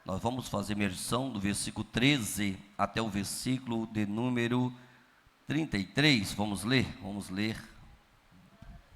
Nós vamos fazer menção do versículo 13 até o versículo de número 33. Vamos ler.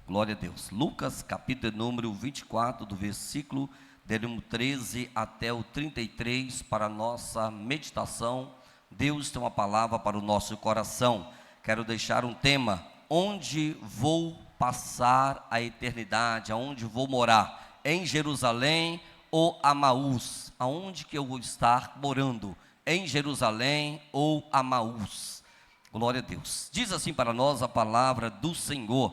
Glória a Deus. Lucas, capítulo número 24, do versículo de número 13 até o 33, para a nossa meditação. Deus tem uma palavra para o nosso coração. Quero deixar um tema: onde vou passar a eternidade, aonde vou morar, em Jerusalém ou Amaús? Aonde que eu vou estar morando, em Jerusalém ou Amaús? Glória a Deus. Diz assim para nós a palavra do Senhor.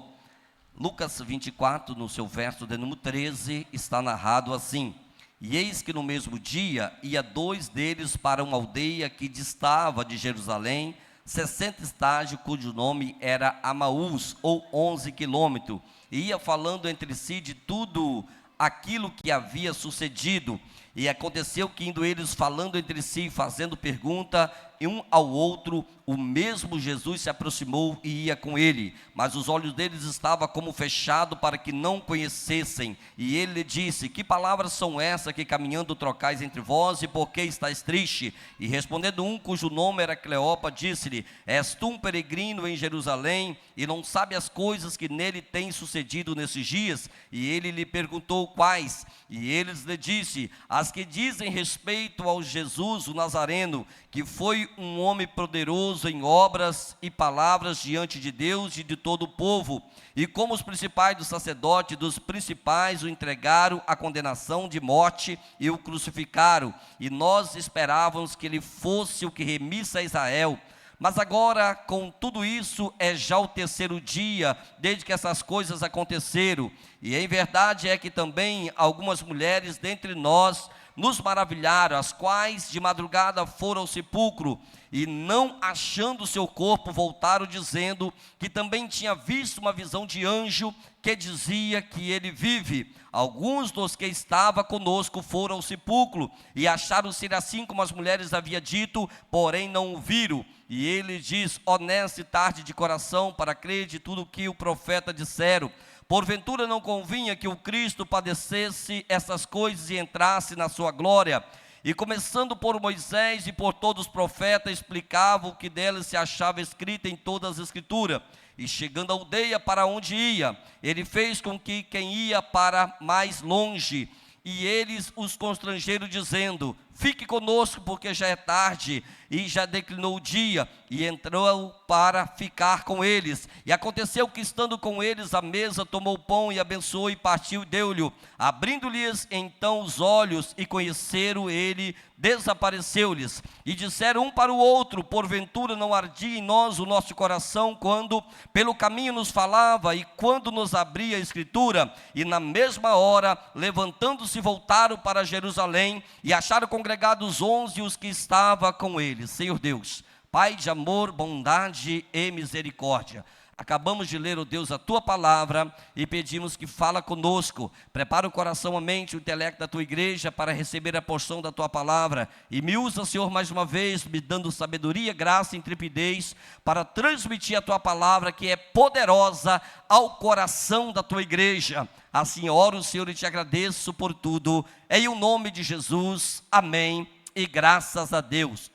Lucas 24, no seu verso de número 13, está narrado assim: e eis que no mesmo dia ia dois deles para uma aldeia que distava de Jerusalém 60 estágios, cujo nome era Amaús, ou 11 quilômetros, e ia falando entre si de tudo aquilo que havia sucedido. E aconteceu que, indo eles falando entre si, fazendo pergunta um ao outro, o mesmo Jesus se aproximou e ia com ele, mas os olhos deles estavam como fechados para que não conhecessem. E ele lhe disse: que palavras são essas que caminhando trocais entre vós, e por que estáis triste? E respondendo um, cujo nome era Cleopa, disse-lhe: és tu um peregrino em Jerusalém, e não sabe as coisas que nele têm sucedido nesses dias? E ele lhe perguntou: quais? E eles lhe disse: as que dizem respeito ao Jesus, o Nazareno, que foi um homem poderoso em obras e palavras diante de Deus e de todo o povo, e como os principais dos sacerdotes e dos principais o entregaram à condenação de morte e o crucificaram, e nós esperávamos que ele fosse o que remisse a Israel. Mas agora, com tudo isso, é já o terceiro dia desde que essas coisas aconteceram, e em verdade é que também algumas mulheres dentre nós nos maravilharam, as quais de madrugada foram ao sepulcro, e não achando o seu corpo, voltaram dizendo que também tinha visto uma visão de anjo, que dizia que ele vive. Alguns dos que estavam conosco foram ao sepulcro, e acharam ser assim como as mulheres haviam dito, porém não o viram. E ele diz: honesta e tarde de coração, para crer de tudo que o profeta disseram. Porventura não convinha que o Cristo padecesse essas coisas e entrasse na sua glória? E começando por Moisés e por todos os profetas, explicava o que deles se achava escrito em todas as escrituras. E chegando à aldeia para onde ia, ele fez com que quem ia para mais longe, e eles os constrangeram, dizendo: fique conosco, porque já é tarde, e já declinou o dia. E entrou para ficar com eles. E aconteceu que, estando com eles à mesa, tomou o pão e abençoou e partiu e deu-lhe. Abrindo-lhes então os olhos e conheceram ele, desapareceu-lhes. E disseram um para o outro: porventura não ardia em nós o nosso coração quando pelo caminho nos falava e quando nos abria a escritura? E na mesma hora, levantando-se, voltaram para Jerusalém, e acharam congregados 11 os que estavam com eles. Senhor Deus, Pai de amor, bondade e misericórdia, acabamos de ler, ó Deus, a Tua palavra, e pedimos que fala conosco. Prepara o coração, a mente, o intelecto da Tua igreja para receber a porção da Tua palavra, e me usa, Senhor, mais uma vez, me dando sabedoria, graça e intrepidez para transmitir a Tua palavra, que é poderosa ao coração da Tua igreja. Assim oro, Senhor, e te agradeço por tudo, em o nome de Jesus, amém, e graças a Deus.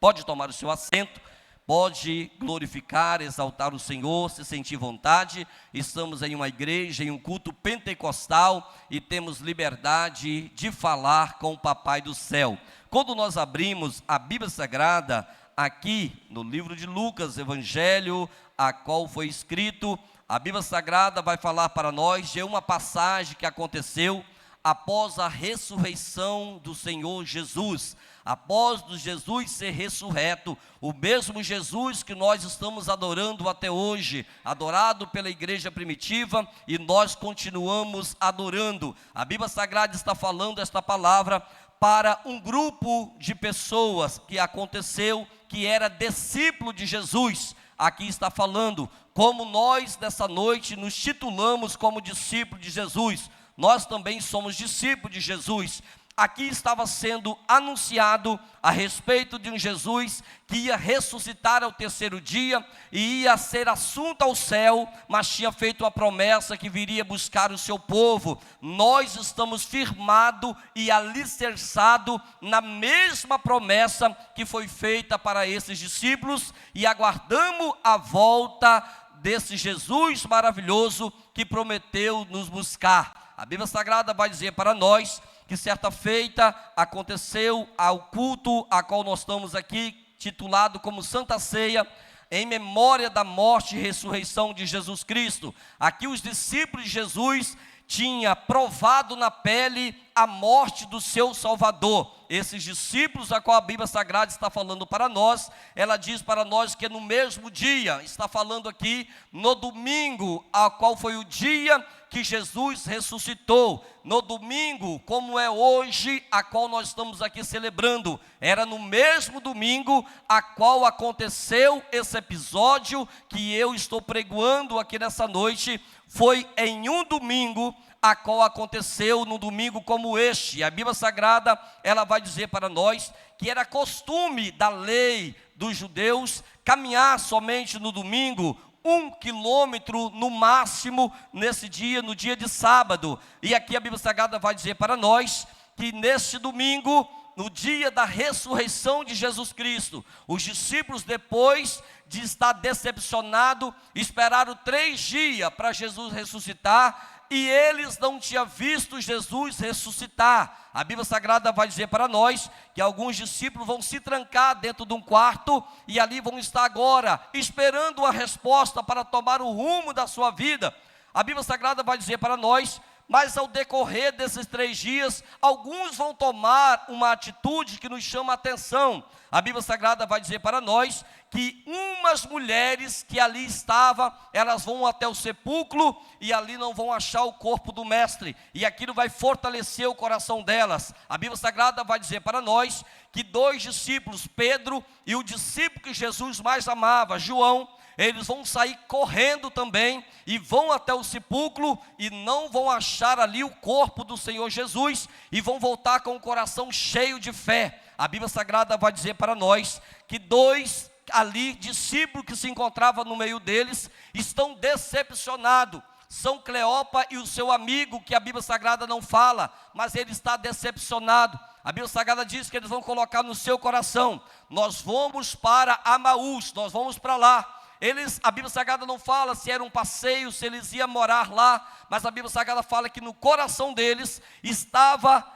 Pode tomar o seu assento, pode glorificar, exaltar o Senhor, se sentir vontade. Estamos em uma igreja, em um culto pentecostal, e temos liberdade de falar com o Papai do céu. Quando nós abrimos a Bíblia Sagrada, aqui no livro de Lucas, Evangelho, a qual foi escrito, a Bíblia Sagrada vai falar para nós de uma passagem que aconteceu após a ressurreição do Senhor Jesus. Após Jesus ser ressurreto, o mesmo Jesus que nós estamos adorando até hoje, adorado pela igreja primitiva, e nós continuamos adorando. A Bíblia Sagrada está falando esta palavra para um grupo de pessoas que aconteceu, que era discípulo de Jesus. Aqui está falando como nós nessa noite nos titulamos como discípulos de Jesus. Nós também somos discípulos de Jesus. aqui estava sendo anunciado a respeito de um Jesus que ia ressuscitar ao terceiro dia e ia ser assunto ao céu, mas tinha feito uma promessa que viria buscar o seu povo. Nós estamos firmados e alicerçados na mesma promessa que foi feita para esses discípulos e aguardamos a volta desse Jesus maravilhoso que prometeu nos buscar. A Bíblia Sagrada vai dizer para nós que certa feita aconteceu ao culto a qual nós estamos aqui, titulado como Santa Ceia, em memória da morte e ressurreição de Jesus Cristo. Aqui os discípulos de Jesus tinham provado na pele a morte do seu Salvador. Esses discípulos a qual a Bíblia Sagrada está falando para nós, ela diz para nós que no mesmo dia, está falando aqui no domingo, a qual foi o dia que Jesus ressuscitou. No domingo, como é hoje, a qual nós estamos aqui celebrando, era no mesmo domingo a qual aconteceu esse episódio que eu estou pregoando aqui nessa noite. Foi em um domingo a qual aconteceu num domingo como este. A Bíblia Sagrada, ela vai dizer para nós que era costume da lei dos judeus caminhar somente no domingo 1 quilômetro no máximo nesse dia, no dia de sábado. E aqui a Bíblia Sagrada vai dizer para nós que neste domingo, no dia da ressurreição de Jesus Cristo, os discípulos, depois de estar decepcionados, esperaram 3 dias para Jesus ressuscitar, e eles não tinham visto Jesus ressuscitar. A Bíblia Sagrada vai dizer para nós que alguns discípulos vão se trancar dentro de um quarto e ali vão estar agora esperando uma resposta para tomar o rumo da sua vida. A Bíblia Sagrada vai dizer para nós, mas ao decorrer desses 3 dias, alguns vão tomar uma atitude que nos chama a atenção. A Bíblia Sagrada vai dizer para nós que umas mulheres que ali estavam, elas vão até o sepulcro e ali não vão achar o corpo do mestre, e aquilo vai fortalecer o coração delas. A Bíblia Sagrada vai dizer para nós que 2 discípulos, Pedro e o discípulo que Jesus mais amava, João, eles vão sair correndo também e vão até o sepulcro e não vão achar ali o corpo do Senhor Jesus e vão voltar com o coração cheio de fé. A Bíblia Sagrada vai dizer para nós que 2 ali discípulos que se encontravam no meio deles estão decepcionados. São Cleopa e o seu amigo, que a Bíblia Sagrada não fala, mas ele está decepcionado. A Bíblia Sagrada diz que eles vão colocar no seu coração: nós vamos para Amaús, nós vamos para lá. A Bíblia Sagrada não fala se era um passeio, se eles iam morar lá, mas a Bíblia Sagrada fala que no coração deles estava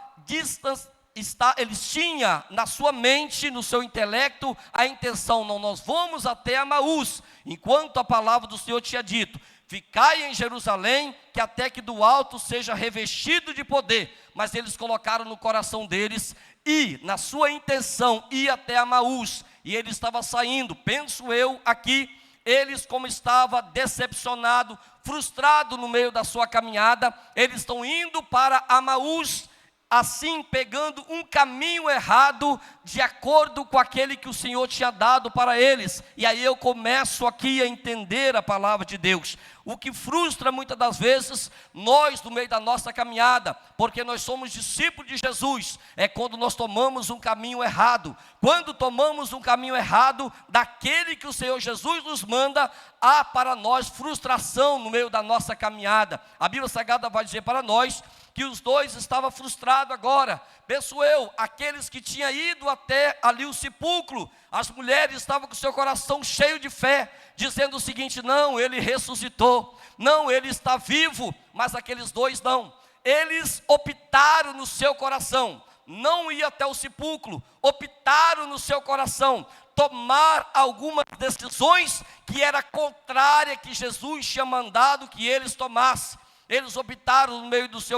eles tinham na sua mente, no seu intelecto, a intenção: não, nós vamos até Amaús, enquanto a palavra do Senhor tinha dito: ficai em Jerusalém, que até que do alto seja revestido de poder. Mas eles colocaram no coração deles, e na sua intenção, ir até Amaús, e ele estava saindo, penso eu aqui, eles, como estava decepcionado, frustrado no meio da sua caminhada, eles estão indo para Amaús, assim pegando um caminho errado, de acordo com aquele que o Senhor tinha dado para eles. E aí eu começo aqui a entender a palavra de Deus. O que frustra muitas das vezes nós no meio da nossa caminhada, porque nós somos discípulos de Jesus, é quando nós tomamos um caminho errado. Quando tomamos um caminho errado daquele que o Senhor Jesus nos manda, há para nós frustração no meio da nossa caminhada. A Bíblia Sagrada vai dizer para nós que os 2 estavam frustrados agora. Penso eu, aqueles que tinham ido até ali o sepulcro, as mulheres estavam com o seu coração cheio de fé, dizendo o seguinte: não, ele ressuscitou, não, ele está vivo. Mas aqueles 2 não, eles optaram no seu coração, não ir até o sepulcro, optaram no seu coração, tomar algumas decisões que era contrária que Jesus tinha mandado que eles tomassem. Eles optaram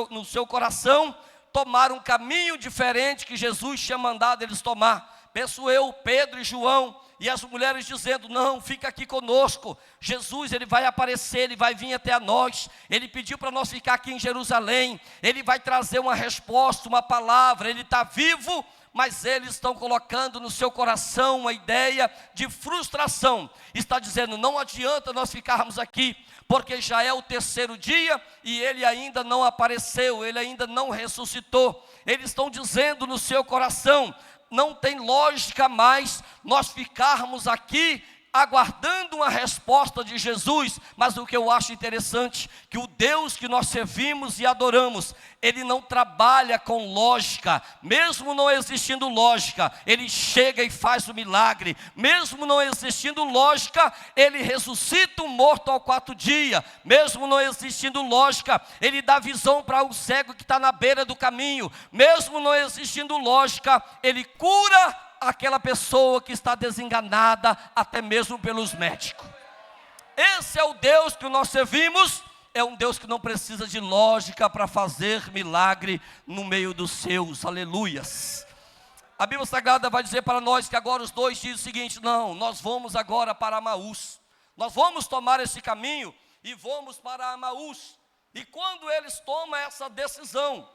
no seu coração, tomar um caminho diferente que Jesus tinha mandado eles tomar. Penso eu, Pedro e João, e as mulheres dizendo: não, fica aqui conosco, Jesus ele vai aparecer, ele vai vir até a nós, ele pediu para nós ficar aqui em Jerusalém, ele vai trazer uma resposta, uma palavra, ele está vivo. Mas eles estão colocando no seu coração uma ideia de frustração. Está dizendo: não adianta nós ficarmos aqui, porque já é o terceiro dia e ele ainda não apareceu, ele ainda não ressuscitou. Eles estão dizendo no seu coração: não tem lógica mais nós ficarmos aqui aguardando uma resposta de Jesus. Mas o que eu acho interessante, que o Deus que nós servimos e adoramos, ele não trabalha com lógica. Mesmo não existindo lógica, ele chega e faz o milagre. Mesmo não existindo lógica, ele ressuscita o morto ao 4 dias. Mesmo não existindo lógica, ele dá visão para o cego que está na beira do caminho. Mesmo não existindo lógica, ele cura aquela pessoa que está desenganada, até mesmo pelos médicos. Esse é o Deus que nós servimos. É um Deus que não precisa de lógica para fazer milagre no meio dos seus, aleluias. A Bíblia Sagrada vai dizer para nós que agora os dois dizem o seguinte: não, nós vamos agora para Amaús, nós vamos tomar esse caminho e vamos para Amaús. E quando eles tomam essa decisão,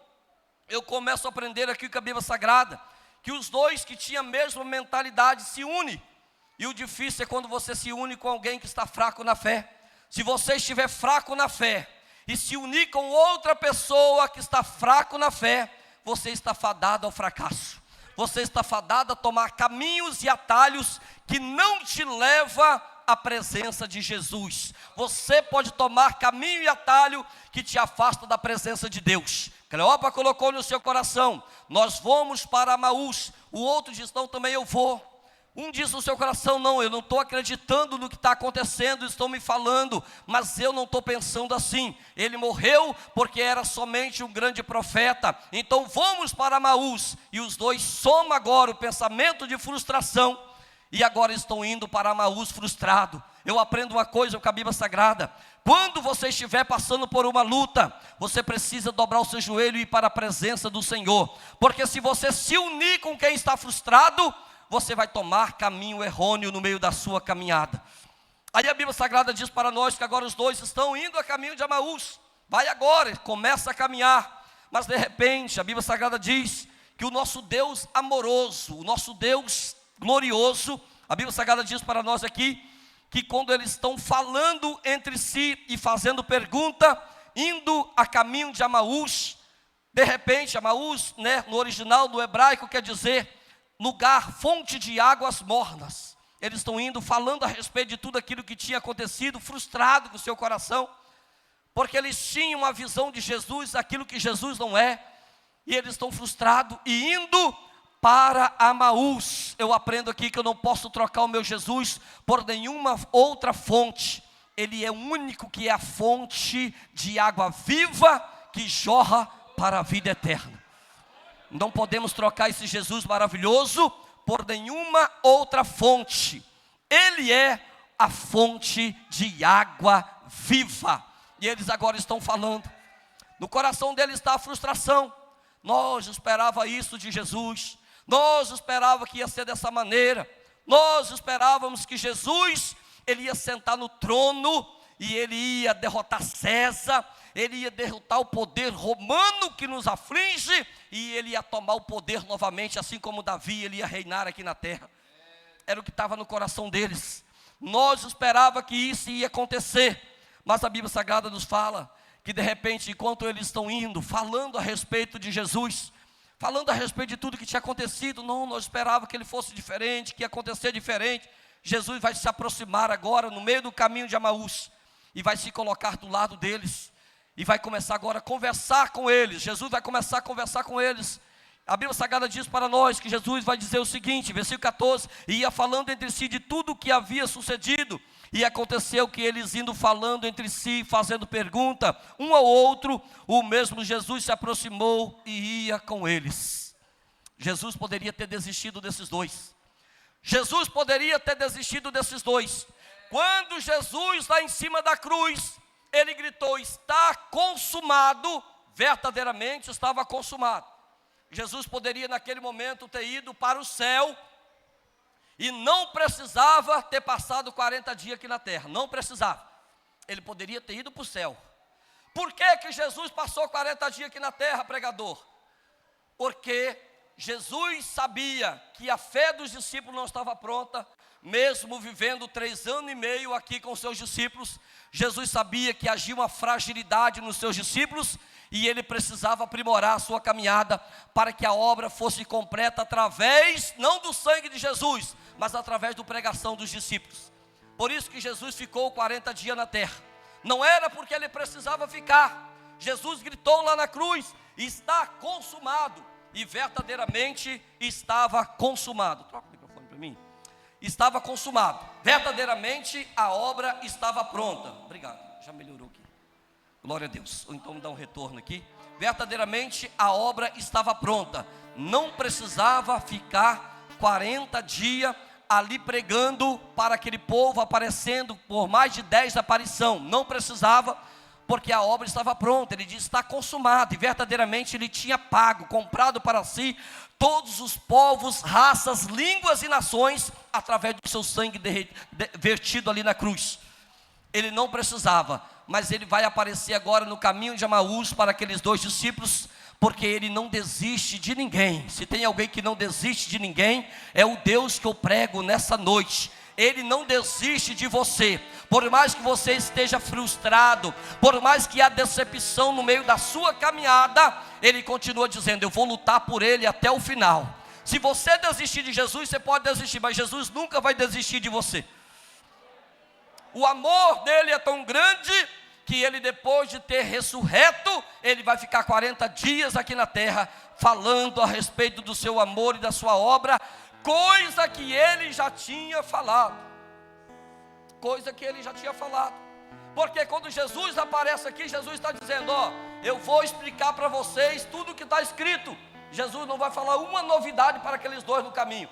eu começo a aprender aqui com a Bíblia Sagrada, que os dois que tinham a mesma mentalidade se unem. E o difícil é quando você se une com alguém que está fraco na fé. Se você estiver fraco na fé e se unir com outra pessoa que está fraco na fé, você está fadado ao fracasso. Você está fadado a tomar caminhos e atalhos que não te levam à presença de Jesus. Você pode tomar caminho e atalho que te afasta da presença de Deus. Cleópatra colocou no seu coração: nós vamos para Amaús. O outro diz: não, também eu vou. Um diz no seu coração: não, eu não estou acreditando no que está acontecendo, estão me falando, mas eu não estou pensando assim. Ele morreu porque era somente um grande profeta, então vamos para Amaús. E os dois somam agora o pensamento de frustração, e agora estão indo para Amaús frustrado. Eu aprendo uma coisa com a Bíblia Sagrada: quando você estiver passando por uma luta, você precisa dobrar o seu joelho e ir para a presença do Senhor, porque se você se unir com quem está frustrado, você vai tomar caminho errôneo no meio da sua caminhada. Aí a Bíblia Sagrada diz para nós que agora os dois estão indo a caminho de Amaús. Vai agora, começa a caminhar. Mas de repente a Bíblia Sagrada diz que o nosso Deus amoroso, o nosso Deus glorioso, a Bíblia Sagrada diz para nós aqui, que quando eles estão falando entre si e fazendo pergunta, indo a caminho de Amaús, de repente Amaús, no original, no hebraico, quer dizer lugar, fonte de águas mornas. Eles estão indo falando a respeito de tudo aquilo que tinha acontecido, frustrado com o seu coração, porque eles tinham uma visão de Jesus, aquilo que Jesus não é, e eles estão frustrados e indo para Amaús. Eu aprendo aqui que eu não posso trocar o meu Jesus por nenhuma outra fonte. Ele é o único que é a fonte de água viva que jorra para a vida eterna. Não podemos trocar esse Jesus maravilhoso por nenhuma outra fonte. Ele é a fonte de água viva. E eles agora estão falando. No coração deles está a frustração. Nós esperava isso de Jesus. Nós esperava que ia ser dessa maneira. Nós esperávamos que Jesus, ele ia sentar no trono e ele ia derrotar César, ele ia derrotar o poder romano que nos aflige, e ele ia tomar o poder novamente, assim como Davi, ele ia reinar aqui na terra. Era o que estava no coração deles. Nós esperava que isso ia acontecer, mas a Bíblia Sagrada nos fala que de repente, enquanto eles estão indo, falando a respeito de Jesus, falando a respeito de tudo que tinha acontecido, não, nós esperávamos que ele fosse diferente, que ia acontecer diferente. Jesus vai se aproximar agora no meio do caminho de Amaús, e vai se colocar do lado deles, e vai começar agora a conversar com eles. Jesus vai começar a conversar com eles. A Bíblia Sagrada diz para nós que Jesus vai dizer o seguinte, versículo 14: e ia falando entre si de tudo o que havia sucedido, e aconteceu que eles indo falando entre si, fazendo pergunta um ao outro, o mesmo Jesus se aproximou e ia com eles. Jesus poderia ter desistido desses dois. Jesus poderia ter desistido desses dois. Quando Jesus lá em cima da cruz, ele gritou: está consumado. Verdadeiramente estava consumado. Jesus poderia naquele momento ter ido para o céu E não precisava ter passado 40 dias aqui na terra, não precisava. Ele poderia ter ido para o céu. Por que Jesus passou 40 dias aqui na terra, pregador? Porque Jesus sabia que a fé dos discípulos não estava pronta, mesmo vivendo 3 anos e meio aqui com seus discípulos. Jesus sabia que havia uma fragilidade nos seus discípulos, e ele precisava aprimorar a sua caminhada, para que a obra fosse completa através, não do sangue de Jesus, mas através da pregação dos discípulos. Por isso que Jesus ficou 40 dias na terra. Não era porque ele precisava ficar. Jesus gritou lá na cruz: está consumado. E verdadeiramente estava consumado. Troca o microfone para mim. Estava consumado. Verdadeiramente a obra estava pronta. Obrigado, já melhorou aqui. Glória a Deus. Ou então me dá um retorno aqui. Verdadeiramente a obra estava pronta. Não precisava ficar 40 dias ali pregando para aquele povo, aparecendo por mais de 10 aparições. Não precisava, porque a obra estava pronta. Ele diz: está consumado. E verdadeiramente ele tinha pago, comprado para si todos os povos, raças, línguas e nações, através do seu sangue vertido ali na cruz. Ele não precisava, mas ele vai aparecer agora no caminho de Emaús para aqueles 2 discípulos, porque ele não desiste de ninguém. Se tem alguém que não desiste de ninguém, é o Deus que eu prego nessa noite. Ele não desiste de você. Por mais que você esteja frustrado, por mais que há decepção no meio da sua caminhada, ele continua dizendo: eu vou lutar por ele até o final. Se você desistir de Jesus, você pode desistir, mas Jesus nunca vai desistir de você. O amor dele é tão grande que ele, depois de ter ressurreto, ele vai ficar 40 dias aqui na terra, falando a respeito do seu amor e da sua obra, coisa que ele já tinha falado. Coisa que ele já tinha falado. Porque quando Jesus aparece aqui, Jesus está dizendo: ó, eu vou explicar para vocês tudo o que está escrito. Jesus não vai falar uma novidade para aqueles 2 no caminho.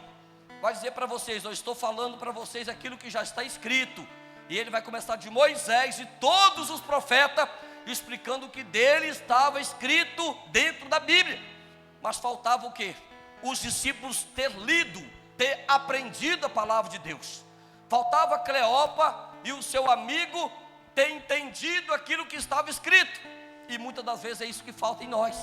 Vai dizer para vocês: eu estou falando para vocês aquilo que já está escrito. E ele vai começar de Moisés e todos os profetas, explicando o que dele estava escrito dentro da Bíblia. Mas faltava o quê? Os discípulos ter lido, ter aprendido a palavra de Deus. Faltava Cleopa e o seu amigo ter entendido aquilo que estava escrito. E muitas das vezes é isso que falta em nós,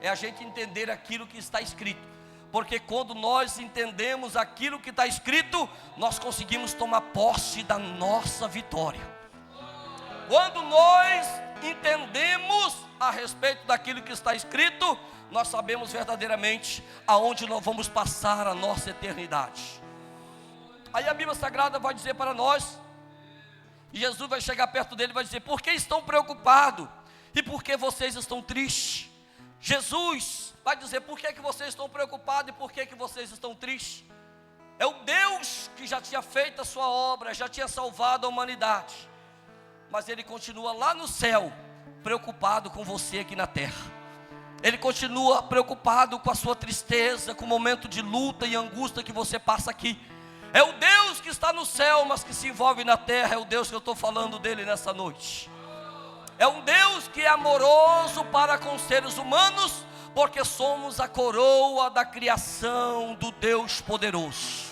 é a gente entender aquilo que está escrito. Porque quando nós entendemos aquilo que está escrito, nós conseguimos tomar posse da nossa vitória. Quando nós entendemos a respeito daquilo que está escrito, nós sabemos verdadeiramente aonde nós vamos passar a nossa eternidade. Aí a Bíblia Sagrada vai dizer para nós, e Jesus vai chegar perto dele e vai dizer: por que estão preocupados? E por que vocês estão tristes? Jesus vai dizer: por que vocês estão preocupados e por que vocês estão tristes? É o Deus que já tinha feito a sua obra, já tinha salvado a humanidade, mas ele continua lá no céu, preocupado com você aqui na terra. Ele continua preocupado com a sua tristeza, com o momento de luta e angústia que você passa aqui. É o Deus que está no céu, mas que se envolve na terra. É o Deus que eu estou falando dele nessa noite. É um Deus que é amoroso para com os seres humanos, porque somos a coroa da criação do Deus poderoso.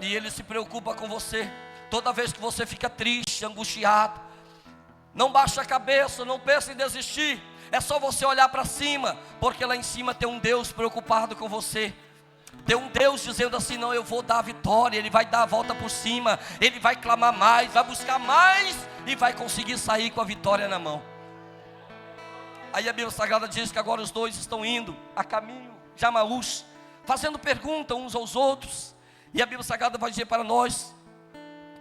E ele se preocupa com você. Toda vez que você fica triste, angustiado, não baixa a cabeça, não pense em desistir. É só você olhar para cima, porque lá em cima tem um Deus preocupado com você. Tem um Deus dizendo assim: não, eu vou dar a vitória. Ele vai dar a volta por cima, ele vai clamar mais, vai buscar mais e vai conseguir sair com a vitória na mão. Aí a Bíblia Sagrada diz que agora os 2 estão indo a caminho de Emaús, fazendo pergunta uns aos outros. E a Bíblia Sagrada vai dizer para nós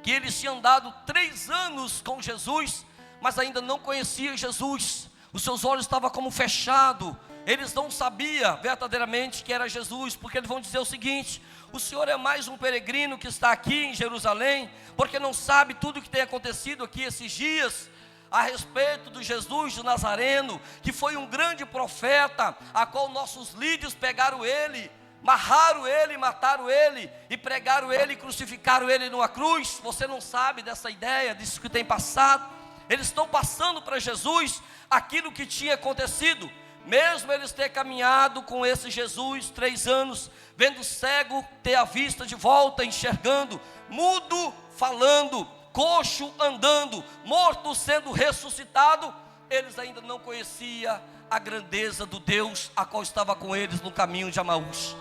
que eles tinham andado 3 anos com Jesus, mas ainda não conheciam Jesus. Os seus olhos estavam como fechados. Eles não sabiam verdadeiramente que era Jesus, porque eles vão dizer o seguinte: o Senhor é mais um peregrino que está aqui em Jerusalém, porque não sabe tudo o que tem acontecido aqui esses dias, a respeito do Jesus de Nazareno, que foi um grande profeta, a qual nossos líderes pegaram ele, marraram ele, mataram ele, e pregaram ele, e crucificaram ele numa cruz. Você não sabe dessa ideia, disso que tem passado. Eles estão passando para Jesus aquilo que tinha acontecido. mesmo eles ter caminhado com esse Jesus 3 anos, vendo cego ter a vista de volta, enxergando, mudo falando, coxo andando, morto sendo ressuscitado, eles ainda não conheciam a grandeza do Deus a qual estava com eles no caminho de Amaús.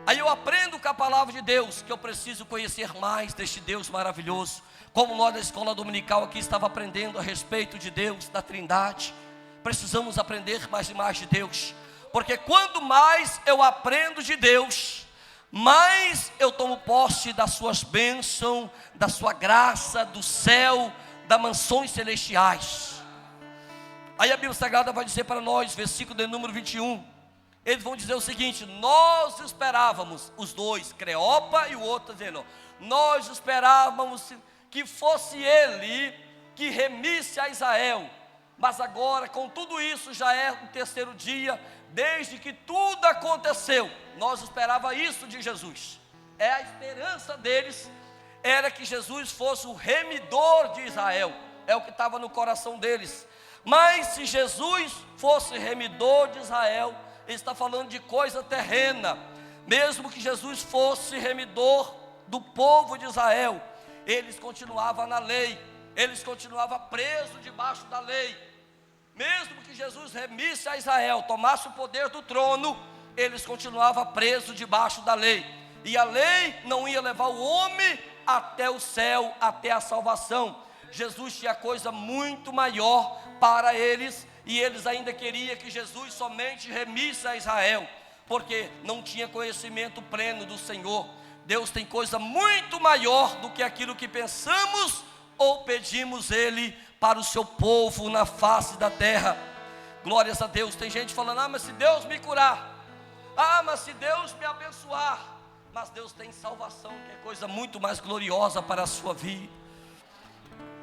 Aí eu aprendo com a palavra de Deus que eu preciso conhecer mais deste Deus maravilhoso, como nós da escola dominical aqui estava aprendendo a respeito de Deus, da Trindade. Precisamos aprender mais e mais de Deus, porque quanto mais eu aprendo de Deus, mais eu tomo posse das suas bênçãos, da sua graça, do céu, das mansões celestiais. Aí a Bíblia Sagrada vai dizer para nós, versículo de número 21, eles vão dizer o seguinte: nós esperávamos, os dois, Cleopa e o outro dizendo, nós esperávamos que fosse ele que remisse a Israel, mas agora com tudo isso já é o 3º dia, desde que tudo aconteceu. Nós esperava isso de Jesus, a esperança deles era que Jesus fosse o remidor de Israel, é o que estava no coração deles. Mas se Jesus fosse remidor de Israel, ele está falando de coisa terrena. Mesmo que Jesus fosse remidor do povo de Israel, eles continuavam na lei, eles continuavam presos debaixo da lei. Mesmo que Jesus remisse a Israel, tomasse o poder do trono, eles continuavam presos debaixo da lei, e a lei não ia levar o homem até o céu, até a salvação. Jesus tinha coisa muito maior para eles, e eles ainda queriam que Jesus somente remisse a Israel, porque não tinha conhecimento pleno do Senhor. Deus tem coisa muito maior do que aquilo que pensamos ou pedimos Ele para o seu povo na face da terra. Glórias a Deus. Tem gente falando, mas se Deus me curar, mas se Deus me abençoar, mas Deus tem salvação, que é coisa muito mais gloriosa para a sua vida.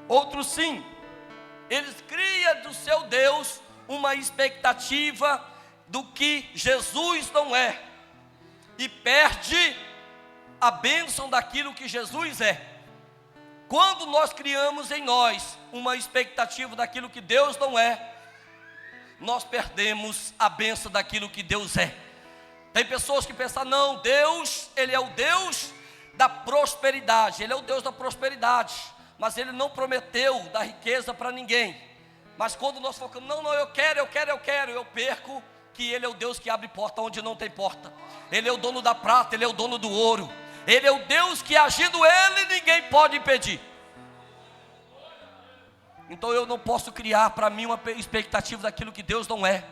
Outros sim, eles criam do seu Deus uma expectativa do que Jesus não é, e perde a bênção daquilo que Jesus é. Quando nós criamos em nós uma expectativa daquilo que Deus não é, nós perdemos a bênção daquilo que Deus é. Tem pessoas que pensam, não, Deus, Ele é o Deus da prosperidade, Ele é o Deus da prosperidade, mas Ele não prometeu dar riqueza para ninguém. Mas quando nós focamos, não, eu quero, eu perco que Ele é o Deus que abre porta onde não tem porta. Ele é o dono da prata, Ele é o dono do ouro. Ele é o Deus que, agindo Ele, ninguém pode impedir. Então eu não posso criar para mim uma expectativa daquilo que Deus não é.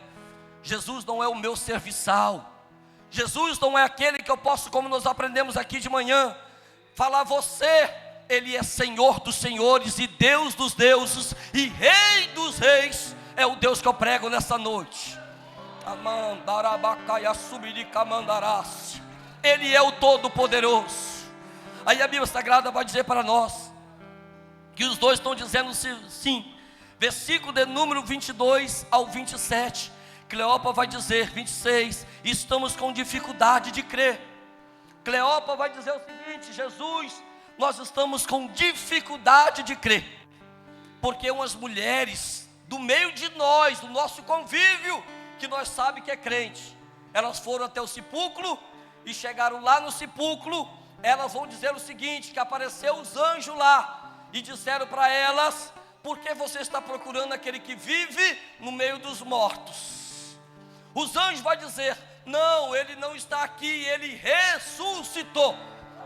Jesus não é o meu serviçal. Jesus não é aquele que eu posso, como nós aprendemos aqui de manhã, falar você. Ele é Senhor dos senhores e Deus dos deuses e Rei dos reis. É o Deus que eu prego nessa noite. Ele é o Todo-Poderoso. Aí a Bíblia Sagrada vai dizer para nós que os dois estão dizendo sim. Versículo de número 22 ao 27. Cleopa vai dizer, 26, estamos com dificuldade de crer. Cleopa vai dizer o seguinte: Jesus, nós estamos com dificuldade de crer, porque umas mulheres do meio de nós, do nosso convívio, que nós sabemos que é crente, elas foram até o sepulcro e chegaram lá no sepulcro. Elas vão dizer o seguinte, que apareceu os anjos lá e disseram para elas: por que você está procurando aquele que vive no meio dos mortos? Os anjos vão dizer: não, ele não está aqui, ele ressuscitou.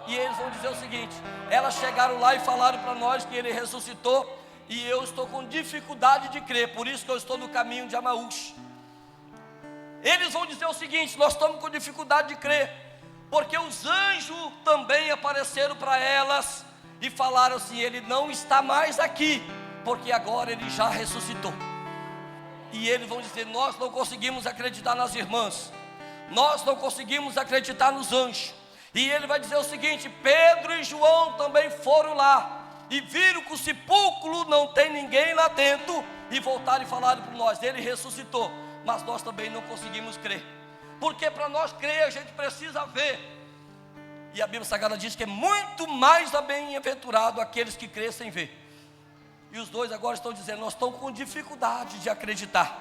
E eles vão dizer o seguinte: elas chegaram lá e falaram para nós que ele ressuscitou, e eu estou com dificuldade de crer, por isso que eu estou no caminho de Amaús. Eles vão dizer o seguinte: nós estamos com dificuldade de crer, porque os anjos também apareceram para elas e falaram assim: ele não está mais aqui, porque agora ele já ressuscitou. E eles vão dizer: nós não conseguimos acreditar nas irmãs, nós não conseguimos acreditar nos anjos. E ele vai dizer o seguinte: Pedro e João também foram lá e viram que o sepulcro não tem ninguém lá dentro, e voltaram e falaram para nós: ele ressuscitou. Mas nós também não conseguimos crer, porque para nós crer a gente precisa ver. E a Bíblia Sagrada diz que é muito mais bem-aventurado aqueles que crescem sem ver. E os dois agora estão dizendo: nós estamos com dificuldade de acreditar,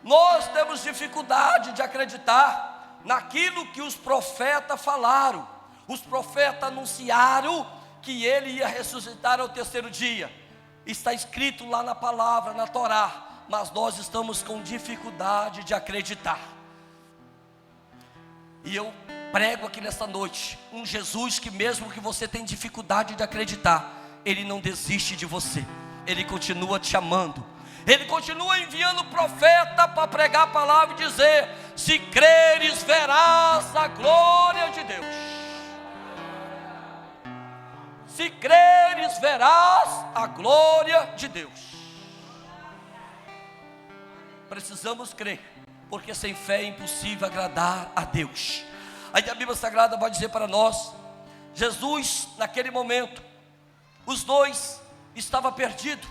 Nós temos dificuldade de acreditar naquilo que os profetas falaram. Os profetas anunciaram que ele ia ressuscitar ao terceiro dia. Está escrito lá na palavra, na Torá, mas nós estamos com dificuldade de acreditar. E eu prego aqui nessa noite um Jesus que, mesmo que você tenha dificuldade de acreditar, ele não desiste de você. Ele continua te amando. Ele continua enviando profeta para pregar a palavra e dizer: se creres, verás a glória de Deus. Se creres, verás a glória de Deus. Precisamos crer, porque sem fé é impossível agradar a Deus. Aí a Bíblia Sagrada vai dizer para nós: Jesus, naquele momento, os dois estavam perdidos.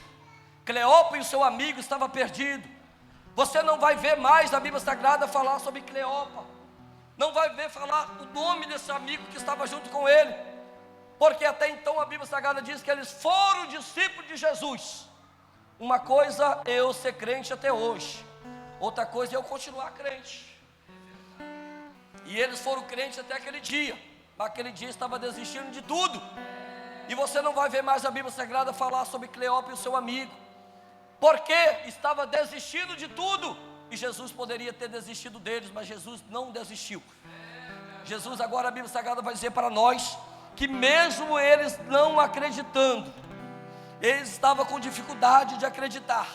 Cleopa e o seu amigo estavam perdidos. Você não vai ver mais na Bíblia Sagrada falar sobre Cleopa. Não vai ver falar o nome desse amigo que estava junto com ele. Porque até então a Bíblia Sagrada diz que eles foram discípulos de Jesus. Uma coisa é eu ser crente até hoje, outra coisa é eu continuar crente. E eles foram crentes até aquele dia. Naquele dia estava desistindo de tudo. E você não vai ver mais a Bíblia Sagrada falar sobre Cleopa e o seu amigo, porque estava desistindo de tudo. E Jesus poderia ter desistido deles, mas Jesus não desistiu. Jesus agora, a Bíblia Sagrada vai dizer para nós que mesmo eles não acreditando, eles estavam com dificuldade de acreditar,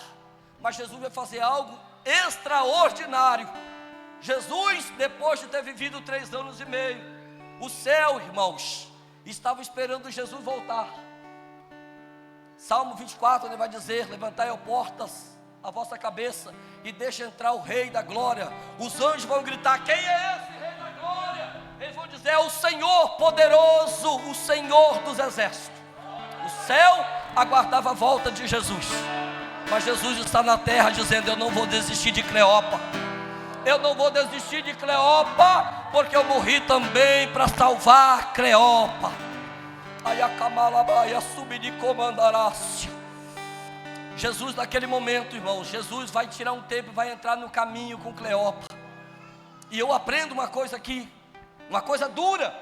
mas Jesus vai fazer algo extraordinário. Jesus, depois de ter vivido 3 anos e meio, o céu, irmãos, estava esperando Jesus voltar. Salmo 24, ele vai dizer: levantai, ó portas, a vossa cabeça, e deixa entrar o Rei da Glória. Os anjos vão gritar: quem é esse Rei da Glória? Eles vão dizer: é o Senhor poderoso, o Senhor dos exércitos. O céu aguardava a volta de Jesus, mas Jesus está na terra dizendo: eu não vou desistir de Cleopa. Eu não vou desistir de Cleopa, porque eu morri também para salvar Cleopa. Jesus, naquele momento, irmãos, Jesus vai tirar um tempo e vai entrar no caminho com Cleopa. E eu aprendo uma coisa aqui, uma coisa dura,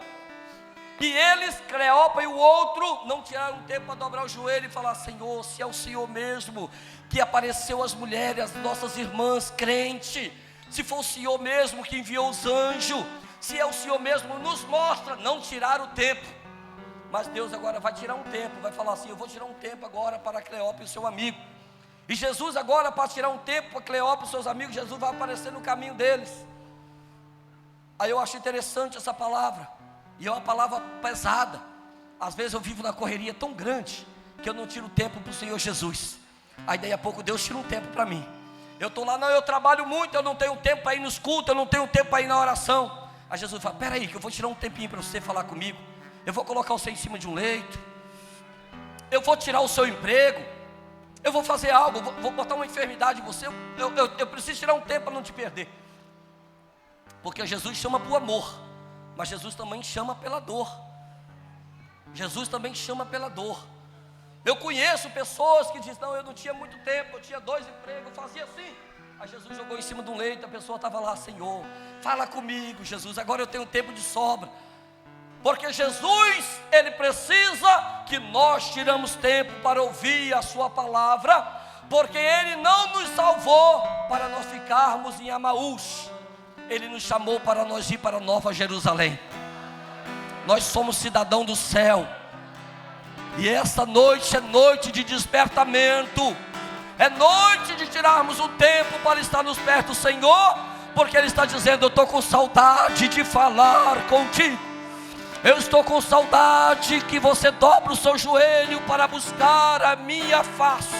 que eles, Cleopa e o outro, não tiraram tempo para dobrar o joelho e falar: Senhor, se é o Senhor mesmo que apareceu às mulheres, as nossas irmãs crentes, se for o Senhor mesmo que enviou os anjos, se é o Senhor mesmo, nos mostra. Não tiraram o tempo. Mas Deus agora vai tirar um tempo, vai falar assim: eu vou tirar um tempo agora para Cleopa e o seu amigo. E Jesus agora, para tirar um tempo para Cleopa e os seus amigos, Jesus vai aparecer no caminho deles. Aí eu acho interessante essa palavra, e é uma palavra pesada. Às vezes eu vivo na correria tão grande, que eu não tiro tempo para o Senhor Jesus. Aí daí a pouco Deus tira um tempo para mim. Eu estou lá, não, eu trabalho muito, eu não tenho tempo para ir nos cultos, eu não tenho tempo para ir na oração. Aí Jesus fala: peraí, que eu vou tirar um tempinho para você falar comigo. Eu vou colocar você em cima de um leito, eu vou tirar o seu emprego, eu vou fazer algo, vou botar uma enfermidade em você. Eu preciso tirar um tempo para não te perder. Porque Jesus chama para o amor, mas Jesus também chama pela dor. Jesus também chama pela dor. Eu conheço pessoas que dizem: não, eu não tinha muito tempo, eu tinha 2 empregos, eu fazia assim. Aí Jesus jogou em cima de um leito, a pessoa estava lá: Senhor, fala comigo, Jesus, agora eu tenho tempo de sobra. Porque Jesus, Ele precisa que nós tiramos tempo para ouvir a sua palavra, porque Ele não nos salvou para nós ficarmos em Amaús. Ele nos chamou para nós ir para Nova Jerusalém. Nós somos cidadão do céu. E essa noite é noite de despertamento. É noite de tirarmos um tempo para estar nos pés do Senhor, porque Ele está dizendo: eu estou com saudade de falar contigo. Eu estou com saudade que você dobre o seu joelho para buscar a minha face.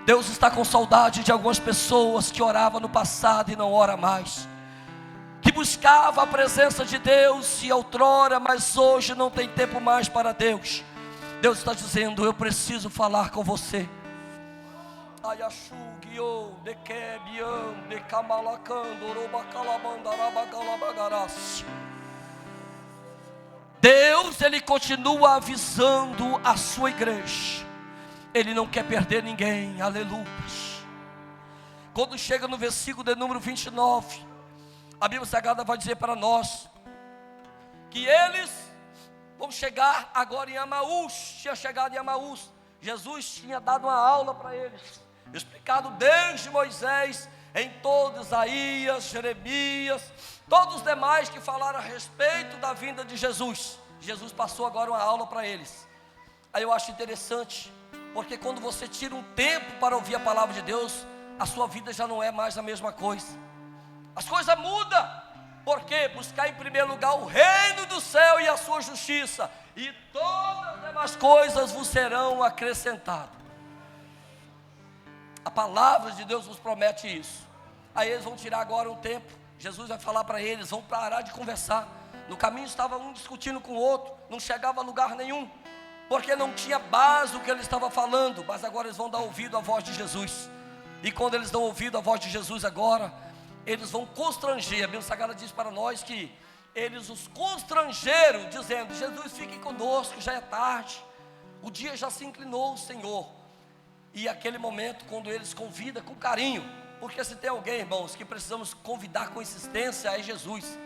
Deus está com saudade de algumas pessoas que oravam no passado e não ora mais, que buscava a presença de Deus e outrora, mas hoje não tem tempo mais para Deus. Deus está dizendo: eu preciso falar com você. Deus, Ele continua avisando a sua igreja. Ele não quer perder ninguém, aleluia. Quando chega no versículo de número 29, a Bíblia Sagrada vai dizer para nós que eles vão chegar agora em Emaús. Tinha chegado em Emaús. Jesus tinha dado uma aula para eles, explicado desde Moisés, em todo Isaías, Jeremias, todos os demais que falaram a respeito da vinda de Jesus. Jesus passou agora uma aula para eles. Aí eu acho interessante, porque quando você tira um tempo para ouvir a palavra de Deus, a sua vida já não é mais a mesma coisa. As coisas mudam. Por quê? Buscar em primeiro lugar o reino do céu e a sua justiça, e todas as demais coisas vos serão acrescentadas. A palavra de Deus nos promete isso. Aí eles vão tirar agora um tempo. Jesus vai falar para eles, vão parar de conversar. No caminho estava um discutindo com o outro, não chegava a lugar nenhum, porque não tinha base o que ele estava falando. Mas agora eles vão dar ouvido à voz de Jesus. E quando eles dão ouvido à voz de Jesus agora, eles vão constranger. A Bíblia Sagrada diz para nós que eles os constrangeram, dizendo: Jesus, fique conosco, já é tarde, o dia já se inclinou, Senhor. E aquele momento, quando eles convidam com carinho, porque se tem alguém, irmãos, que precisamos convidar com insistência, é Jesus.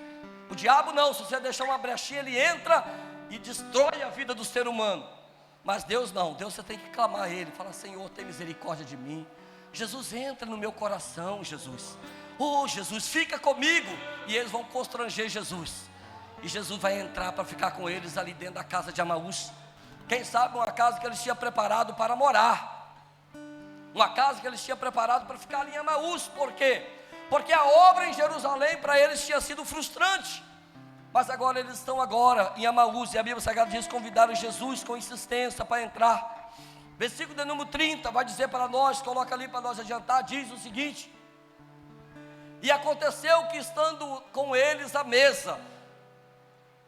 O diabo não, se você deixar uma brechinha, ele entra e destrói a vida do ser humano. Mas Deus não, Deus você tem que clamar a Ele, falar: Senhor, tem misericórdia de mim. Jesus, entra no meu coração, Jesus. Oh, Jesus, fica comigo. E eles vão constranger Jesus. E Jesus vai entrar para ficar com eles ali dentro da casa de Emaús. Quem sabe uma casa que eles tinham preparado para morar. Uma casa que eles tinham preparado para ficar ali em Emaús. Por quê? Porque a obra em Jerusalém para eles tinha sido frustrante. Mas agora eles estão agora em Emaús. E a Bíblia Sagrada diz que convidaram Jesus com insistência para entrar. Versículo de número 30 vai dizer para nós, coloca ali para nós adiantar, diz o seguinte: e aconteceu que estando com eles à mesa,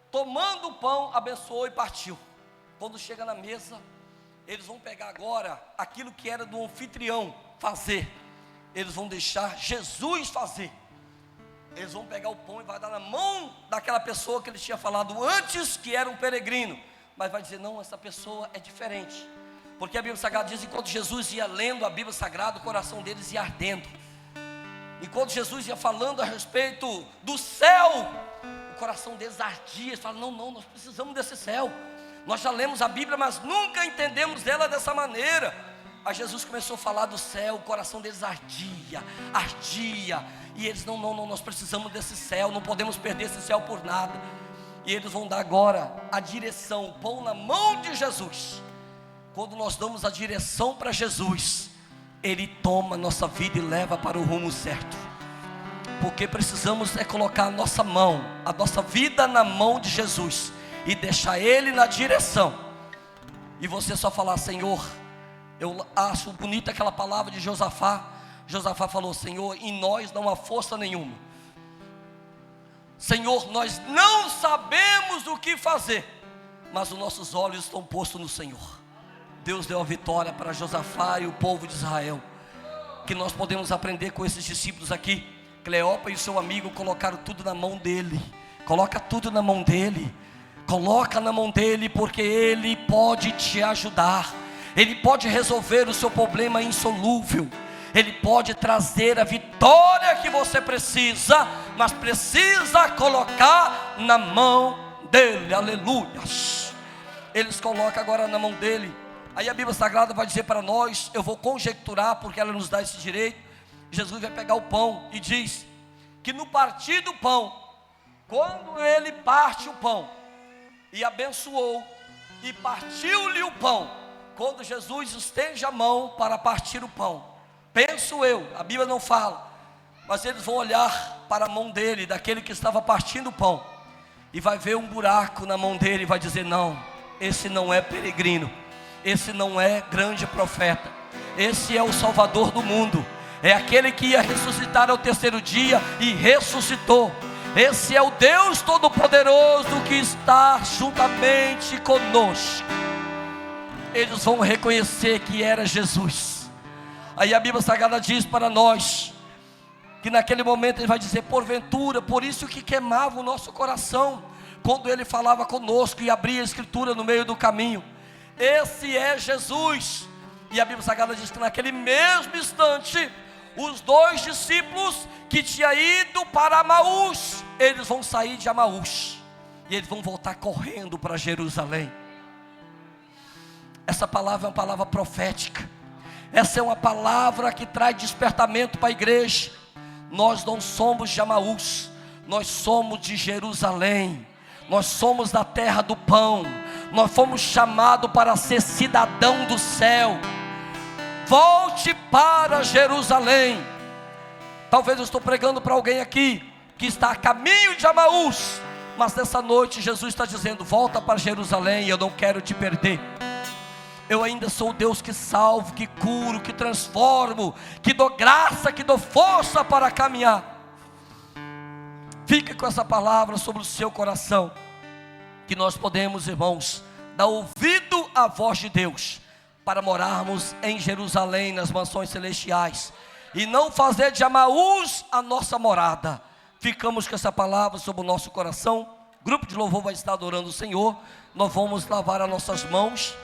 tomando o pão, abençoou e partiu. Quando chega na mesa, eles vão pegar agora aquilo que era do anfitrião fazer, eles vão deixar Jesus fazer. Eles vão pegar o pão e vai dar na mão daquela pessoa que eles tinham falado antes que era um peregrino, mas vai dizer: não, essa pessoa é diferente. Porque a Bíblia Sagrada diz, enquanto Jesus ia lendo a Bíblia Sagrada, o coração deles ia ardendo. Enquanto Jesus ia falando a respeito do céu, o coração deles ardia. Eles falam: não, nós precisamos desse céu. Nós já lemos a Bíblia, mas nunca entendemos ela dessa maneira. Aí Jesus começou a falar do céu, o coração deles ardia. E eles: não, nós precisamos desse céu, não podemos perder esse céu por nada. E eles vão dar agora a direção, o pão na mão de Jesus. Quando nós damos a direção para Jesus, Ele toma a nossa vida e leva para o rumo certo. Porque precisamos colocar a nossa mão, a nossa vida na mão de Jesus, e deixar Ele na direção. E você só falar: Senhor, eu acho bonita aquela palavra de Josafá. Josafá falou: Senhor, em nós não há força nenhuma. Senhor, nós não sabemos o que fazer, mas os nossos olhos estão postos no Senhor. Deus deu a vitória para Josafá e o povo de Israel. Que nós podemos aprender com esses discípulos aqui. Cleopa e o seu amigo colocaram tudo na mão dele. Coloca tudo na mão dele. Coloca na mão dele, porque Ele pode te ajudar. Ele pode resolver o seu problema insolúvel. Ele pode trazer a vitória que você precisa, mas precisa colocar na mão dele. Aleluia. Eles colocam agora na mão dele. Aí a Bíblia Sagrada vai dizer para nós, eu vou conjecturar porque ela nos dá esse direito. Jesus vai pegar o pão e diz que no partir do pão, quando ele parte o pão e abençoou e partiu-lhe o pão, quando Jesus estende a mão para partir o pão, penso eu, a Bíblia não fala, mas eles vão olhar para a mão dele, daquele que estava partindo o pão, e vai ver um buraco na mão dele e vai dizer: não, esse não é peregrino, esse não é grande profeta, esse é o Salvador do mundo, é aquele que ia ressuscitar ao terceiro dia e ressuscitou. Esse é o Deus Todo-Poderoso que está juntamente conosco. Eles vão reconhecer que era Jesus. Aí a Bíblia Sagrada diz para nós que naquele momento ele vai dizer: porventura, por isso que queimava o nosso coração, quando Ele falava conosco e abria a Escritura no meio do caminho. Esse é Jesus. E a Bíblia Sagrada diz que naquele mesmo instante, os 2 discípulos que tinham ido para Amaús, eles vão sair de Amaús e eles vão voltar correndo para Jerusalém. Essa palavra é uma palavra profética. Essa é uma palavra que traz despertamento para a igreja. Nós não somos de Amaús, nós somos de Jerusalém. Nós somos da terra do pão. Nós fomos chamados para ser cidadão do céu. Volte para Jerusalém. Talvez eu estou pregando para alguém aqui que está a caminho de Amaús, mas nessa noite Jesus está dizendo: volta para Jerusalém, eu não quero te perder. Eu ainda sou o Deus que salvo, que curo, que transformo, que dou graça, que dou força para caminhar. Fique com essa palavra sobre o seu coração, que nós podemos, irmãos, dar ouvido à voz de Deus, para morarmos em Jerusalém, nas mansões celestiais, e não fazer de Amaús a nossa morada. Ficamos com essa palavra sobre o nosso coração. O grupo de louvor vai estar adorando o Senhor. Nós vamos lavar as nossas mãos.